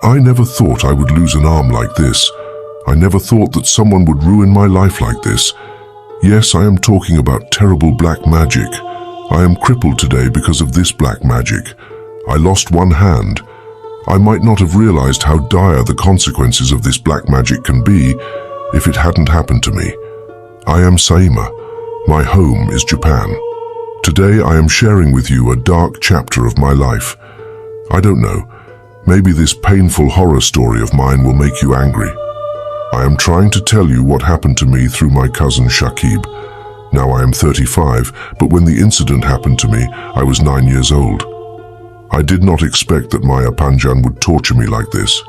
I never thought I would lose an arm like this. I never thought that someone would ruin my life like this. Yes, I am talking about terrible black magic. I am crippled today because of this black magic. I lost one hand. I might not have realized how dire the consequences of this black magic can be if it hadn't happened to me. I am Saima. My home is Japan. Today I am sharing with you a dark chapter of my life. I don't know, maybe this painful horror story of mine will make you angry. I am trying to tell you what happened to me through my cousin Shakib. Now I am 35, but when the incident happened to me, I was 9 years old. I did not expect that my Apanjan would torture me like this.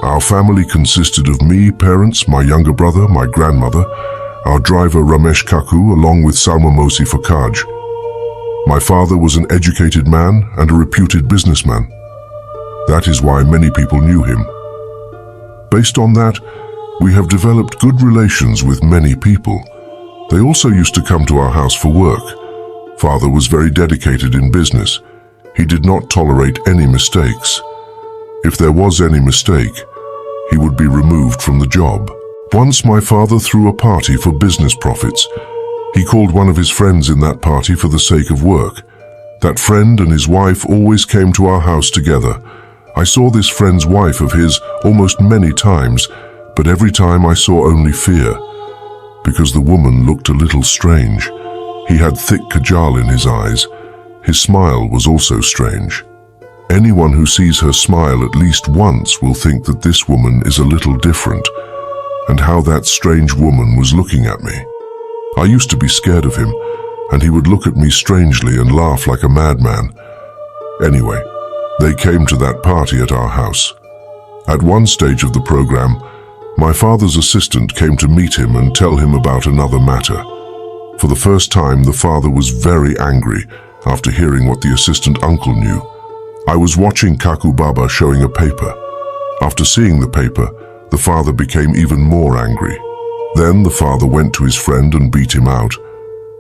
Our family consisted of me, parents, my younger brother, my grandmother, our driver Ramesh Kaku, along with Salma Mosi Fakaj. My father was an educated man and a reputed businessman. That is why many people knew him. Based on that, we have developed good relations with many people. They also used to come to our house for work. Father was very dedicated in business. He did not tolerate any mistakes. If there was any mistake, he would be removed from the job. Once my father threw a party for business profits. He called one of his friends in that party for the sake of work. That friend and his wife always came to our house together. I saw this friend's wife of his almost many times, but every time I saw only fear, because the woman looked a little strange. He had thick kajal in his eyes. His smile was also strange. Anyone who sees her smile at least once will think that this woman is a little different, and how that strange woman was looking at me. I used to be scared of him, and he would look at me strangely and laugh like a madman. Anyway, they came to that party at our house. At one stage of the program, my father's assistant came to meet him and tell him about another matter. For the first time, the father was very angry after hearing what the assistant uncle knew. I was watching Kaku Baba showing a paper. After seeing the paper, the father became even more angry. Then the father went to his friend and beat him out.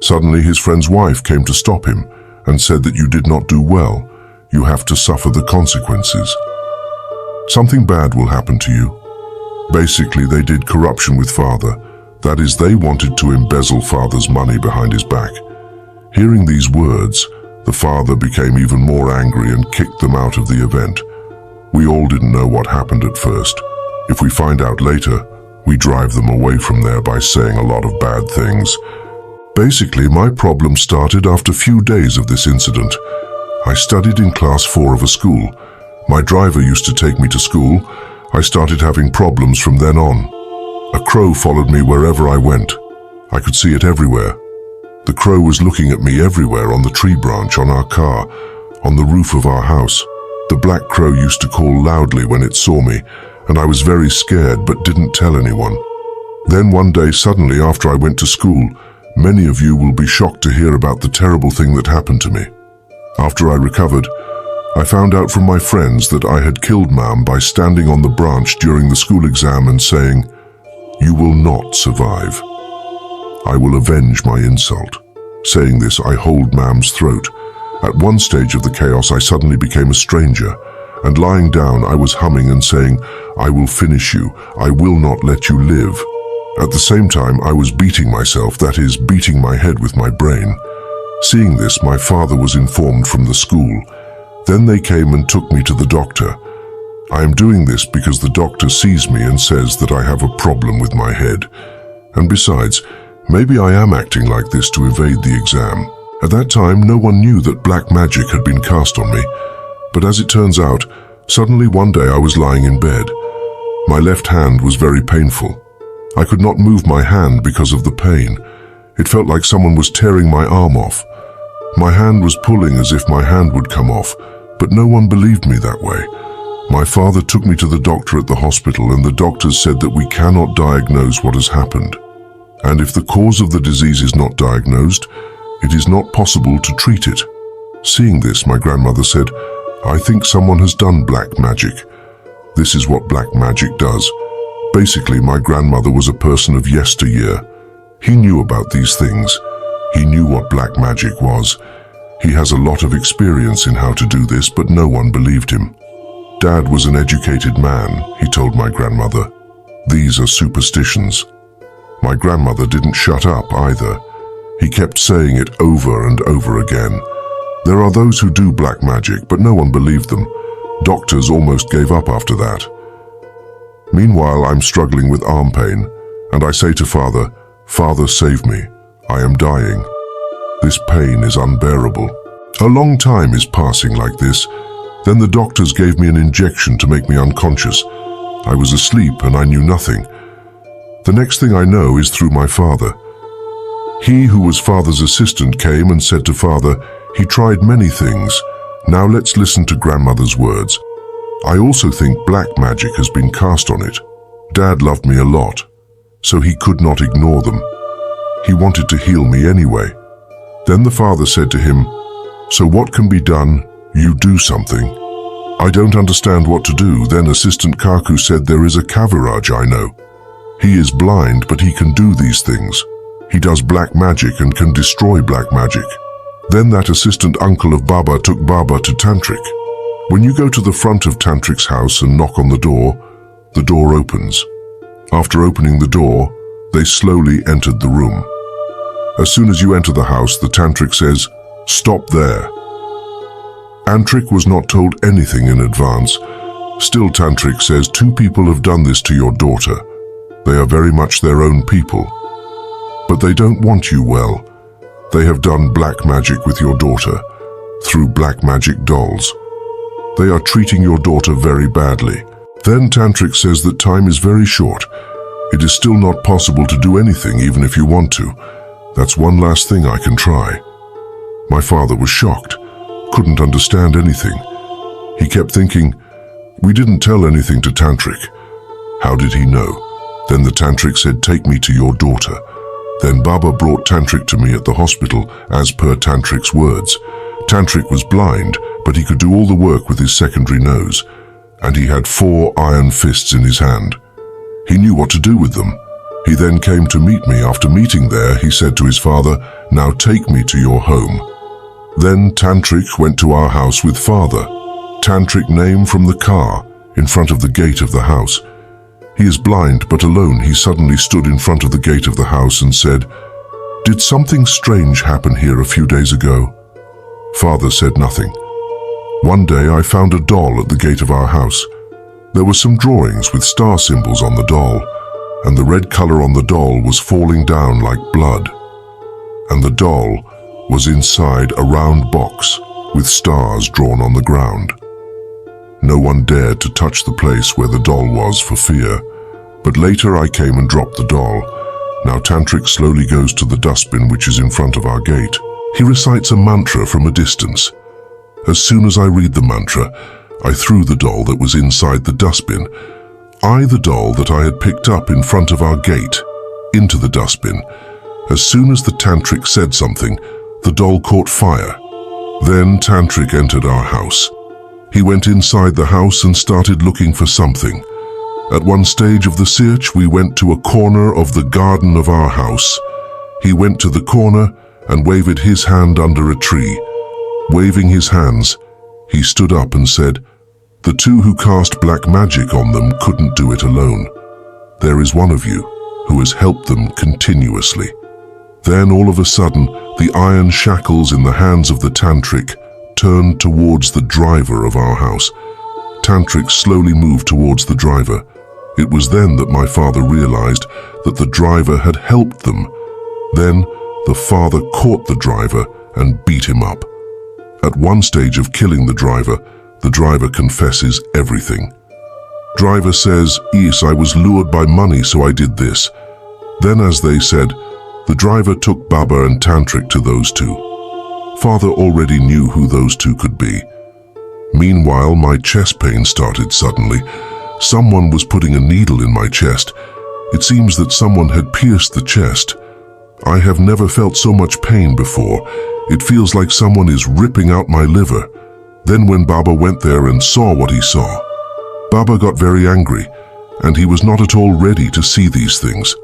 Suddenly his friend's wife came to stop him and said that you did not do well. You have to suffer the consequences. Something bad will happen to you. Basically, they did corruption with father. That is, they wanted to embezzle father's money behind his back. Hearing these words, the father became even more angry and kicked them out of the event. We all didn't know what happened at first. If we find out later, we drive them away from there by saying a lot of bad things. Basically, my problem started after a few days of this incident. I studied in class 4 of a school. My driver used to take me to school. I started having problems from then on. A crow followed me wherever I went. I could see it everywhere. The crow was looking at me everywhere, on the tree branch, on our car, on the roof of our house. The black crow used to call loudly when it saw me, and I was very scared but didn't tell anyone. Then one day, suddenly after I went to school, many of you will be shocked to hear about the terrible thing that happened to me. After I recovered, I found out from my friends that I had killed Ma'am by standing on the branch during the school exam and saying, "You will not survive. I will avenge my insult." Saying this, I hold Ma'am's throat. At one stage of the chaos, I suddenly became a stranger, and lying down, I was humming and saying, "I will finish you. I will not let you live." At the same time, I was beating myself, that is, beating my head with my brain. Seeing this, my father was informed from the school. Then they came and took me to the doctor. I am doing this because the doctor sees me and says that I have a problem with my head. And besides, maybe I am acting like this to evade the exam. At that time, no one knew that black magic had been cast on me. But as it turns out, suddenly one day I was lying in bed. My left hand was very painful. I could not move my hand because of the pain. It felt like someone was tearing my arm off. My hand was pulling as if my hand would come off, but no one believed me that way. My father took me to the doctor at the hospital, and the doctors said that we cannot diagnose what has happened. And if the cause of the disease is not diagnosed, it is not possible to treat it. Seeing this, my grandmother said, "I think someone has done black magic." This is what black magic does. Basically, my grandmother was a person of yesteryear. He knew about these things. He knew what black magic was. He has a lot of experience in how to do this, but no one believed him. Dad was an educated man, he told my grandmother. These are superstitions. My grandmother didn't shut up either. He kept saying it over and over again. There are those who do black magic, but no one believed them. Doctors almost gave up after that. Meanwhile, I'm struggling with arm pain, and I say to Father, "Father, save me. I am dying." This pain is unbearable. A long time is passing like this. Then the doctors gave me an injection to make me unconscious. I was asleep and I knew nothing. The next thing I know is through my father. He who was Father's assistant came and said to Father, "He tried many things. Now let's listen to Grandmother's words. I also think black magic has been cast on it. Dad loved me a lot, so he could not ignore them. He wanted to heal me anyway." Then the father said to him, "So what can be done? You do something." I don't understand what to do. Then Assistant Kaku said, "There is a Kaviraj I know. He is blind, but he can do these things. He does black magic and can destroy black magic." Then that assistant uncle of Baba took Baba to Tantric. When you go to the front of Tantric's house and knock on the door opens. After opening the door, they slowly entered the room. As soon as you enter the house, the Tantric says, "Stop there." Tantric was not told anything in advance. Still, Tantric says, "Two people have done this to your daughter. They are very much their own people. But they don't want you well. They have done black magic with your daughter, through black magic dolls. They are treating your daughter very badly." Then Tantric says that time is very short. It is still not possible to do anything even if you want to. That's one last thing I can try. My father was shocked, couldn't understand anything. He kept thinking, "We didn't tell anything to Tantric. How did he know?" Then the Tantric said, "Take me to your daughter." Then Baba brought Tantric to me at the hospital, as per Tantric's words. Tantric was blind, but he could do all the work with his secondary nose, and he had 4 iron fists in his hand. He knew what to do with them. He then came to meet me. After meeting there, he said to his father, "Now take me to your home." Then Tantric went to our house with Father. Tantric named from the car in front of the gate of the house. He is blind, but alone he suddenly stood in front of the gate of the house and said, "Did something strange happen here a few days ago?" Father said nothing. One day I found a doll at the gate of our house. There were some drawings with star symbols on the doll, and the red color on the doll was falling down like blood. And the doll was inside a round box with stars drawn on the ground. No one dared to touch the place where the doll was for fear, but later I came and dropped the doll. Now Tantric slowly goes to the dustbin which is in front of our gate. He recites a mantra from a distance. As soon as I read the mantra, I threw the doll that was inside the dustbin. The doll that I had picked up in front of our gate, into the dustbin. As soon as the Tantric said something, the doll caught fire. Then Tantric entered our house. He went inside the house and started looking for something. At one stage of the search, we went to a corner of the garden of our house. He went to the corner and waved his hand under a tree. Waving his hands, he stood up and said, "The two who cast black magic on them couldn't do it alone. There is one of you who has helped them continuously." Then all of a sudden, the iron shackles in the hands of the Tantric turned towards the driver of our house. Tantric slowly moved towards the driver. It was then that my father realized that the driver had helped them. Then the father caught the driver and beat him up. At one stage of killing the driver confesses everything. Driver says, "Yes, I was lured by money, so I did this." Then, as they said, the driver took Baba and Tantric to those two. Father already knew who those two could be. Meanwhile, my chest pain started suddenly. Someone was putting a needle in my chest. It seems that someone had pierced the chest. I have never felt so much pain before. It feels like someone is ripping out my liver. Then when Baba went there and saw what he saw, Baba got very angry, and he was not at all ready to see these things.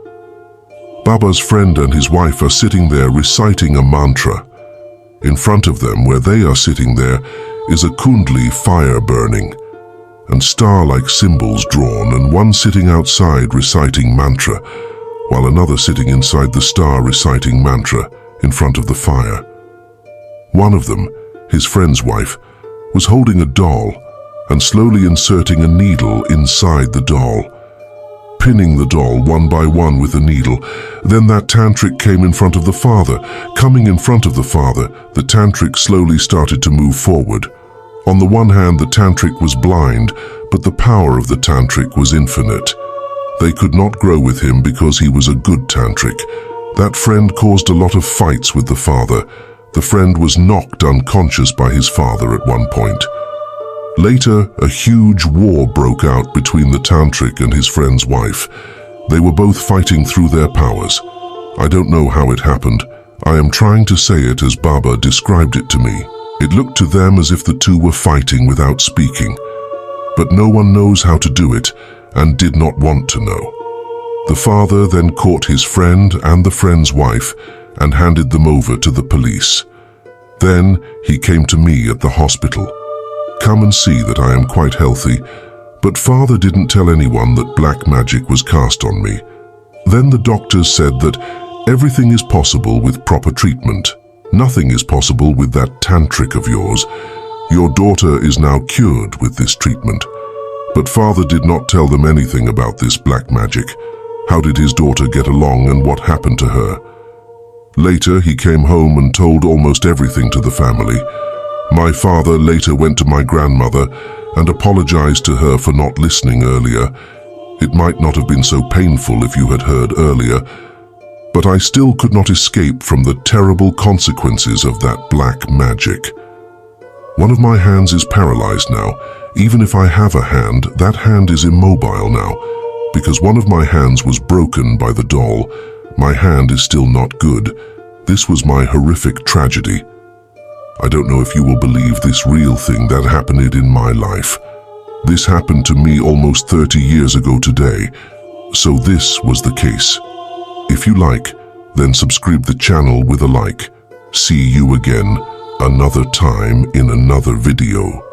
Baba's friend and his wife are sitting there reciting a mantra. In front of them, where they are sitting there, is a kundli fire burning. and star-like symbols drawn, and one sitting outside reciting mantra, while another sitting inside the star reciting mantra in front of the fire. One of them, his friend's wife, was holding a doll and slowly inserting a needle inside the doll, pinning the doll one by one with a needle. Then that tantric came in front of the father. Coming in front of the father, the tantric slowly started to move forward. On the one hand, the tantric was blind, but the power of the tantric was infinite. They could not grow with him because he was a good tantric. That friend caused a lot of fights with the father. The friend was knocked unconscious by his father at one point. Later, a huge war broke out between the tantric and his friend's wife. They were both fighting through their powers. I don't know how it happened. I am trying to say it as Baba described it to me. It looked to them as if the two were fighting without speaking. But no one knows how to do it and did not want to know. The father then caught his friend and the friend's wife and handed them over to the police. Then he came to me at the hospital. Come and see that I am quite healthy, but father didn't tell anyone that black magic was cast on me. Then the doctors said that everything is possible with proper treatment. Nothing is possible with that tantric of yours. Your daughter is now cured with this treatment. But father did not tell them anything about this black magic. How did his daughter get along and what happened to her? Later, he came home and told almost everything to the family. My father later went to my grandmother and apologized to her for not listening earlier. It might not have been so painful if you had heard earlier, but I still could not escape from the terrible consequences of that black magic. One of my hands is paralyzed now. Even if I have a hand, that hand is immobile now. Because one of my hands was broken by the doll, my hand is still not good. This was my horrific tragedy. I don't know if you will believe this real thing that happened in my life. This happened to me almost 30 years ago today. So this was the case. If you like, then subscribe the channel with a like. See you again another time in another video.